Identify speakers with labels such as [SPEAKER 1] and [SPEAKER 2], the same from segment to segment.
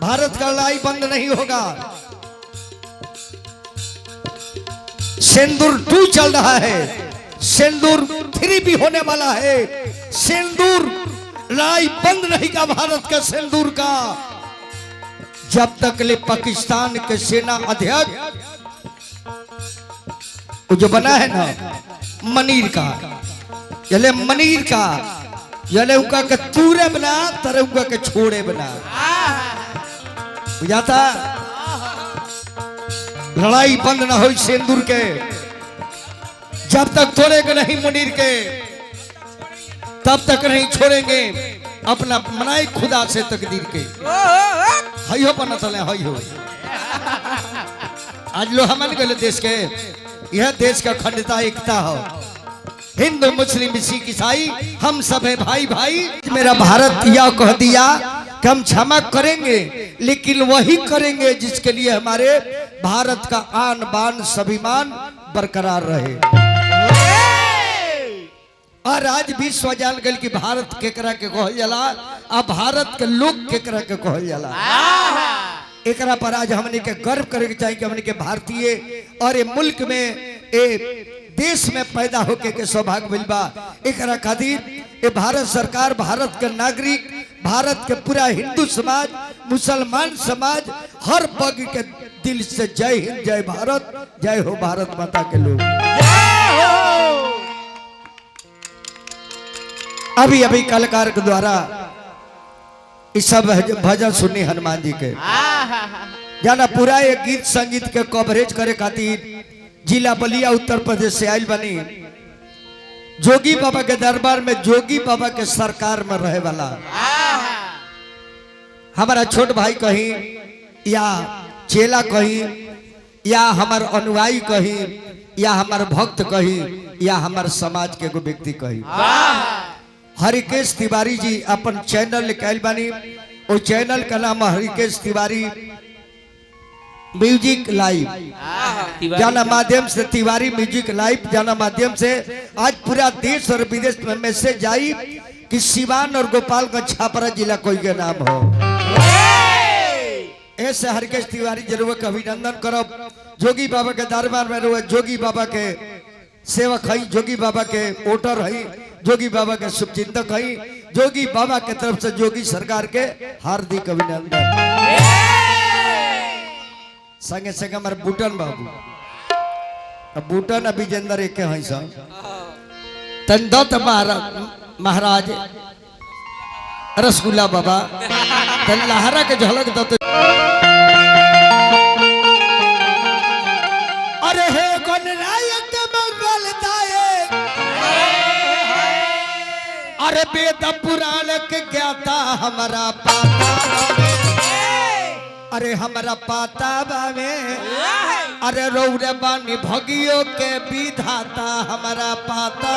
[SPEAKER 1] भारत का लड़ाई बंद नहीं होगा। सिंदूर 2 चल रहा है, सिंदूर 3 भी होने वाला है। सिंदूर लड़ाई बंद नहीं का भारत के सिंदूर का, जब तक ले पाकिस्तान के सेना अध्यक्ष जो बना है ना मनीर का, जले मनीर का जले उनका के तूरे बना तरह उनका के छोड़े बना बुझाता। लड़ाई बंद ना हो सिंदूर के, जब तक तोड़ेंगे नहीं मनीर के तब तक नहीं छोड़ेंगे अपना मनाई खुदा से तकदीर के। हई हो पना चले हई हो आज लो हमन गले देश के, यह देश का अखंडता एकता हो। हिंदू मुस्लिम सिख ईसाई हम सब है भाई भाई। मेरा भारत यह कह दिया कि हम क्षमा करेंगे, लेकिन वही करेंगे जिसके लिए हमारे भारत का आन बान स्वाभिमान बरकरार रहे। और आज विश्व जान गल कि भारत केकरा के कहल जाला, अब भारत के लोग केकरा के कहल जाला। एकरा पर आज हमने के गर्व करे के चाहिए कि हमने के भारतीय और ये मुल्क में देश में पैदा होके के सौभाग्य मिल बा। एकरा खातिर ये भारत सरकार, भारत के नागरिक, भारत के पूरा हिंदू समाज, मुसलमान समाज हर वर्ग के दिल से जय हिंद, जय भारत, जय हो भारत माता के लोग। अभी अभी कलाकार के द्वारा इस सब भजन सुननी हनुमान जी के जाना पूरा एक गीत संगीत के कवरेज करे खातिर जिला बलिया उत्तर प्रदेश से आयल बनी। जोगी बाबा के दरबार में जोगी बाबा के सरकार में रहे वाला हमारा छोट भाई कहीं या चेला कहीं या हमार अनुयायी कहीं या हमार भक्त कहीं या हमार समाज के एगो व्यक्ति कहीं। हरिकेश तिवारी जी अपन चैनल निकाल बानी, वो चैनल का नाम हरिकेश तिवारी म्यूजिक लाइव जाना माध्यम से, तिवारी म्यूजिक लाइव जाना माध्यम से आज पूरा देश और विदेश में मैसेज आई कि सिवान और गोपालगंज छापरा जिला कोई के नाम हो। ऐसे हरिकेश तिवारी जरूर का अभिनंदन करो। जोगी बाबा के दरबार में रहो, जोगी बाबा के सेवक है, जोगी बाबा के वोटर है, जोगी बाबा के शुभचिंतक है, जोगी बाबा के तरफ से जोगी सरकार के हार्दिक अभिनंदन। संगे संगे हमारे बूटन बाबू, बूटन अभी जेंदर एक है तंदत महाराज रसगुल्ला बाबा तन लहरा के झलक दत। अरे हे गणनायक मंगलदायक, अरे वेद पुराण के ज्ञाता हमारा पाता, अरे हमारा पाता बावे, अरे रौरे बानी भगियों के विधाता हमारा पाता।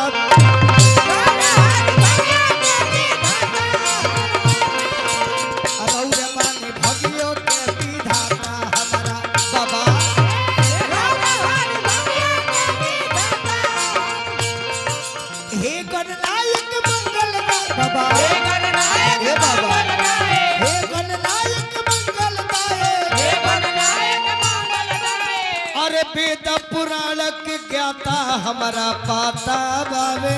[SPEAKER 1] रौरे बानी भगियों के विधाता हमारा बाबा। हे गणनायक मंगलदायक बाबा, हे गणनायक बाबा, हे गणनायक अरे वेद पुराण के ज्ञाता हमारा पाता बावे,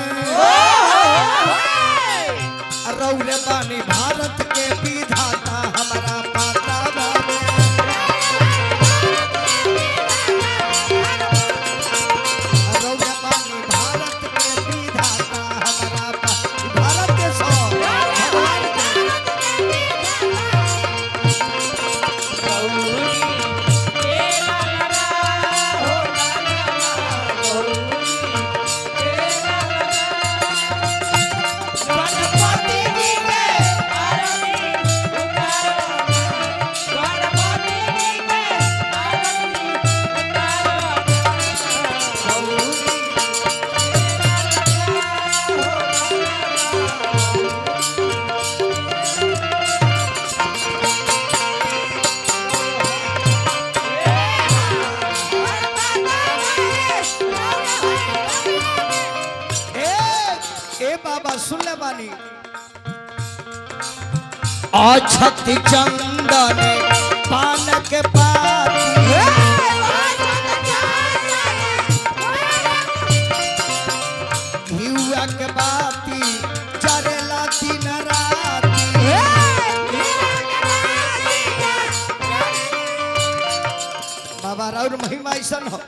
[SPEAKER 1] रौरे बानी भारत के विधाता हमारा पाता बावे। रौरे बानी भारत के विधाता हमारा भारत के सुन ले बानी। अछत चंदन और महिमा ऐसा हो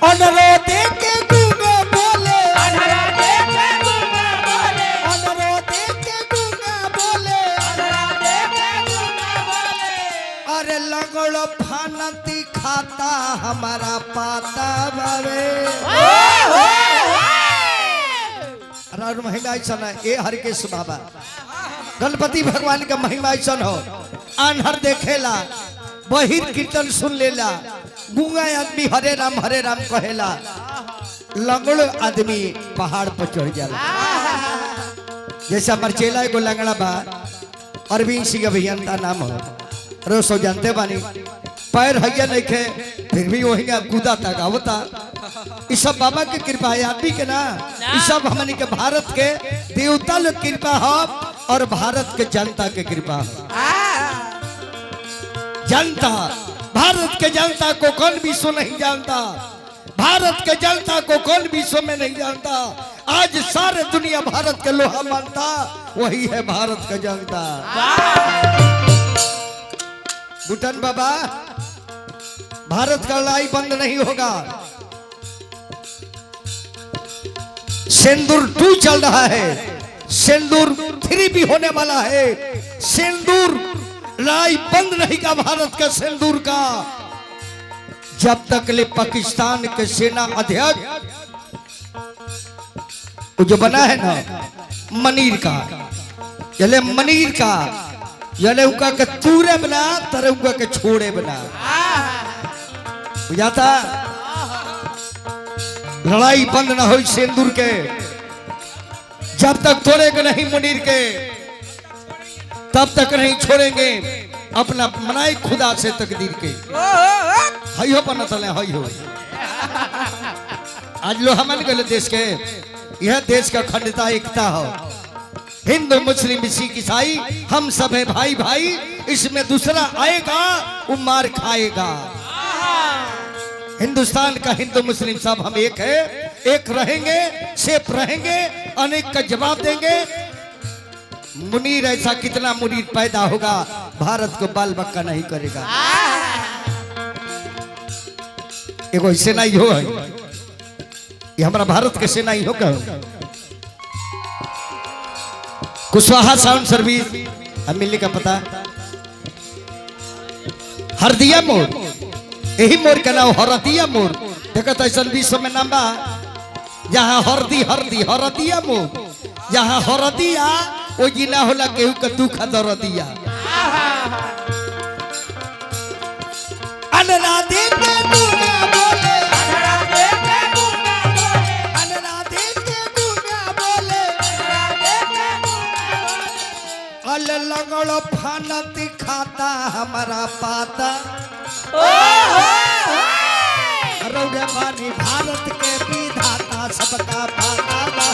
[SPEAKER 1] अनुरोध के गूंगे बोले अनुरोध के गूंगे बोले अनुरोध के गूंगे बोले अनुरोध के गूंगे बोले अरे लगड़ो फानती खाता हमारा पाता बावे और महिमा ऐसा है ए हरकेश बाबा गणपति भगवान का महिमा ऐसा हो अनहर देखेला बहिर कीर्तन सुन लेला गूंगा आदमी हरे राम कहेला लंगड़ आदमी पहाड़ पर चढ़ जाला जैसा मरचेला एगो लंगड़ा बा अरविंद सिंह अभियंता नाम हो रोज सब जानते बानी पैर हैया नहीं खे फिर भी वही कूदा तक आवता इस सब बाबा की कृपा है आदमी के ना इस सब हमने के भारत के देवता लोग कृपा हो और भारत के जनता के कृपा हो जनता भारत के जनता को कौन विश्व नहीं जानता भारत के जनता को कौन विश्व में नहीं जानता आज सारे दुनिया भारत के लोहा मानता वही है भारत का जनता बुटन बाबा भारत का लड़ाई बंद नहीं होगा सिंदूर 2 चल रहा है सिंदूर 3 भी होने वाला है सिंदूर लड़ाई बंद नहीं का भारत का सिंदूर का जब तक ले पाकिस्तान के सेना अध्यक्ष जो बना है ना मनीर का चले मनीर का चले उनका के तूरे बना तरह उनका के छोड़े बना जाता लड़ाई बंद ना हो सिंदूर के जब तक तोड़ेंगे नहीं मुनीर के तब तक नहीं छोड़ेंगे अपना मनाए खुदा से तकदीर के हयो पना चले हयो आज लो हम गए देश के यह देश का अखंडता एकता हो हिंदू मुस्लिम सिख ईसाई हम सब है भाई भाई इसमें दूसरा आएगा वो मार खाएगा हिंदुस्तान का हिंदू मुस्लिम सब हम एक है एक रहेंगे सेफ रहेंगे अनेक का जवाब देंगे मुनीर ऐसा कितना मुनीर पैदा होगा भारत को बाल बक्का नहीं करेगा एगो सेना ही हो ये हमारा भारत के सेना ही होगा कुशवाहा साउंड सर्विस अब मिलने का पता हरदिया मोड़ यही मोर का नाम हरदिया मोर देखो तो ऐसा विश्व में नाम बा जहाँ हरदी हरदी हरदिया मोर जहाँ हरदिया वो जिना होला केहू का दुख दरदिया अनराधे के दुनिया बोले अनराधे के दुनिया बोले अनराधे के दुनिया बोले अनराधे के दुनिया बोले अल लगड़ो फानती खाता हमारा पाता रौड़े पानी भारत के विधाता सबका पाता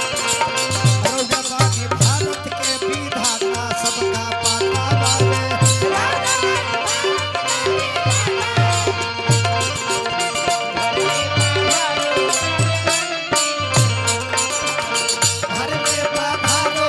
[SPEAKER 1] रौड़े पानी भारत के विधाता सबका पाता घर में पधारो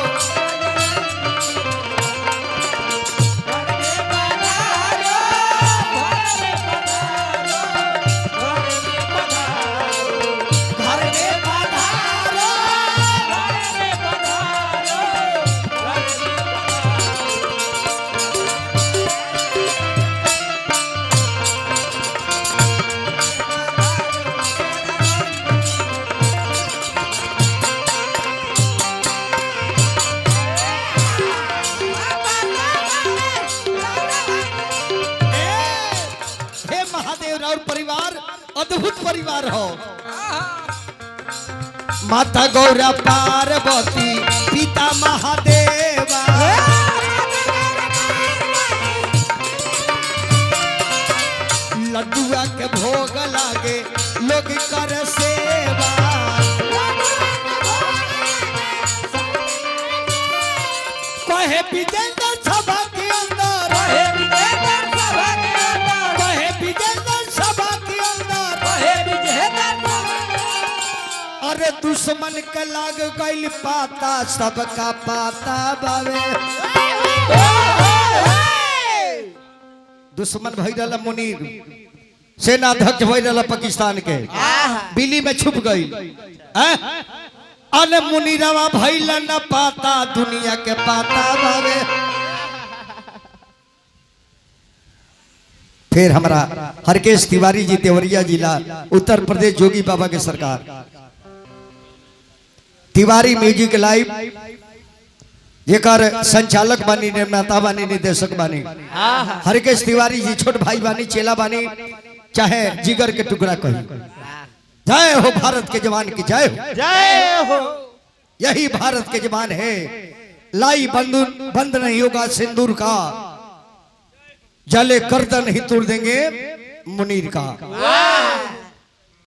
[SPEAKER 1] और परिवार अद्भुत परिवार हो माता गौरा पार्वती पिता महादेवा लड्डुआ के भोग लागे लोग कर सेवा कहे विजेंद्र सभा के अंदर कहे विजेंद्र सभा के अंदर अरे दुश्मन के लाग गइल पाता सबका पाता बावे दुश्मन भई रहा मुनीर, सेना अध्यक्ष भई रहा पाकिस्तान के, बिल्ली में छुप गई। अने मुनीरवा भइल न पाता दुनिया के पाता बावे। फिर हमारा हरकेश तिवारी जी, देवरिया जिला उत्तर प्रदेश, जोगी बाबा के सरकार, तिवारी म्यूजिक लाइव, जेकर संचालक बानी, निर्माता बानी, निर्देशक बानी हरकेश तिवारी जी, छोट भाई बानी, चेला बानी, चाहे जिगर के टुकड़ा कही। जय हो भारत के जवान की जय हो,
[SPEAKER 2] जय हो।
[SPEAKER 1] यही भारत के जवान है। लाई बंद नहीं होगा सिंदूर का, जले गर्दन ही तोड़ देंगे मुनीर का।